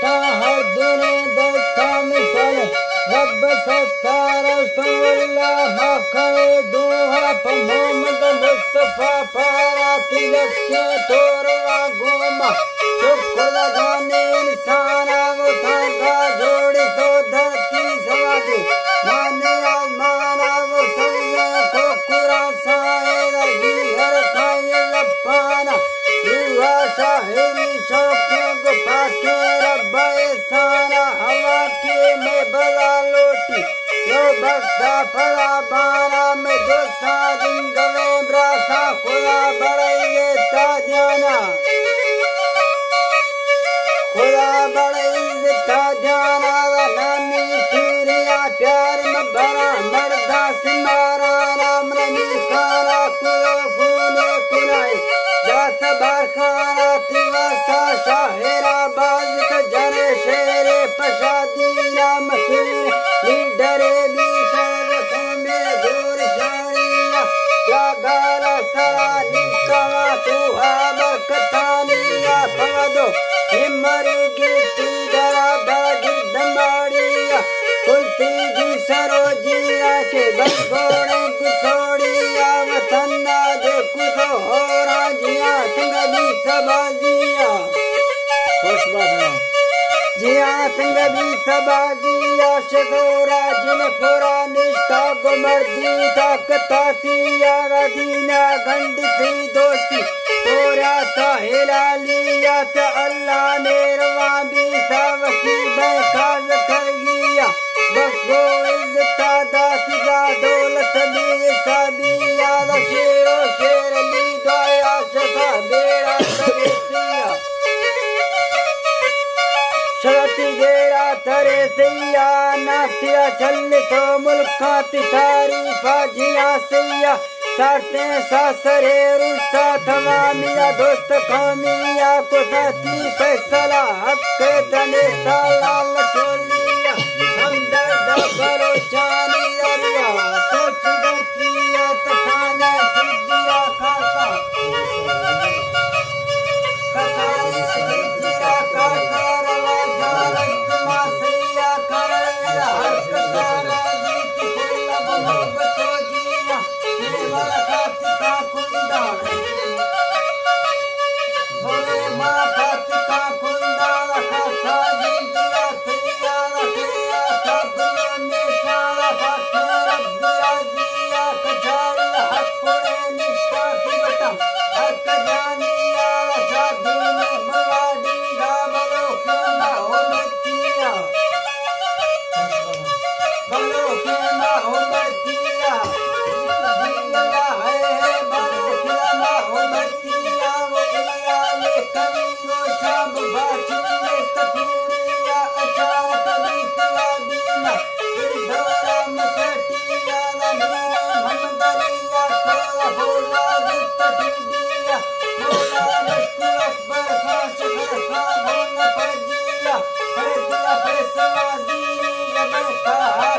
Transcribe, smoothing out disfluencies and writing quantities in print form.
बेटा हर दुने दोस्ता मिसल रब सत्तार सुल्ला मखने दुआ मोहम्मद मुस्तफा पारा तिलक के तोरवा गोमा शुक्र लगाने इंसान वो थाका जोड़े तो धरती सवा दे माने आसमाना वो सविया को कुरासा है जी हर खाए लपाना दुआ शाहिरी शौके को पाके रब्बा सारा हवा के में बला लोटी यो बख्ता फला बारा में दोस्ता जिंगवे ब्रासा खुदा बड़े ताजाना खुदा बड़े ताजाना नानी सूरिया प्यार में भरा मर्दा से मारा राम रनी खारा कुलो फूले कुनाई जात बार खाना तिवासा शाहिरा बाज का जने शेरे पशादीना मसूर लीडरे भी शरफों में गोर शानिया क्या गारा सरा निकावा तू आबर कतानिया पवदो हिमरुगी तीदरा दागी दमाड़िया कुलती जी सरोजिया के बंगोड़े कुसोड़िया वतन्ना दे कुसो हो राजिया संगबी सबाजिया खुश बात जिया संगबी सबाजिया शगोरा जिन पुरा निष्ठा गुमर्दी ताकता सिया रदीना गंड थी दोस्ती पूरा था हिलालिया था अल्लाह ने रवा भी था वसी बेखाज कर गया बस वो इज्जत दातिजा दौलत भी साबिया शेरो शेर ली दया शफा बेड़ा तरेसिया शरती गेड़ा तरेसिया नासिया चल तो मुल्का तारीफा जिया सैया सारते सासरे रुस्ता थमामिया दोस्त खामिया को साथी फैसला हक तने साला लटोलिया हम दर्द करो चानी अरुआ सोच किया तखाना सिद्धिया खासा कखाने सिद्धिया खासा रवा जारस्त मासिया करेला हर कसारा जीत खुल्ला मोहब्बत जिया केवल खातिका कुंदा बोले माँ खातिका कुंदा खासा जिंदिया सिया रखिया सबने निशाना पाखे रब्बिया जिया कजारी हपुरे निष्ठा सुबटा हर कजानिया शादी में मवाडी गाबलो के माहोमतिया बलो के माहोमतिया जिया है बलो के माहोमतिया वो इलाले कवियो शाब बाचिन में तकूरिया अचार कभी तला दीना दिलधोरा मसटिया रमीरे हमदरिया तोला होला विस्तटिया होला लश्कु अकबर खास खरखा भोन परजिया पर दिया फैसला दी जब कहा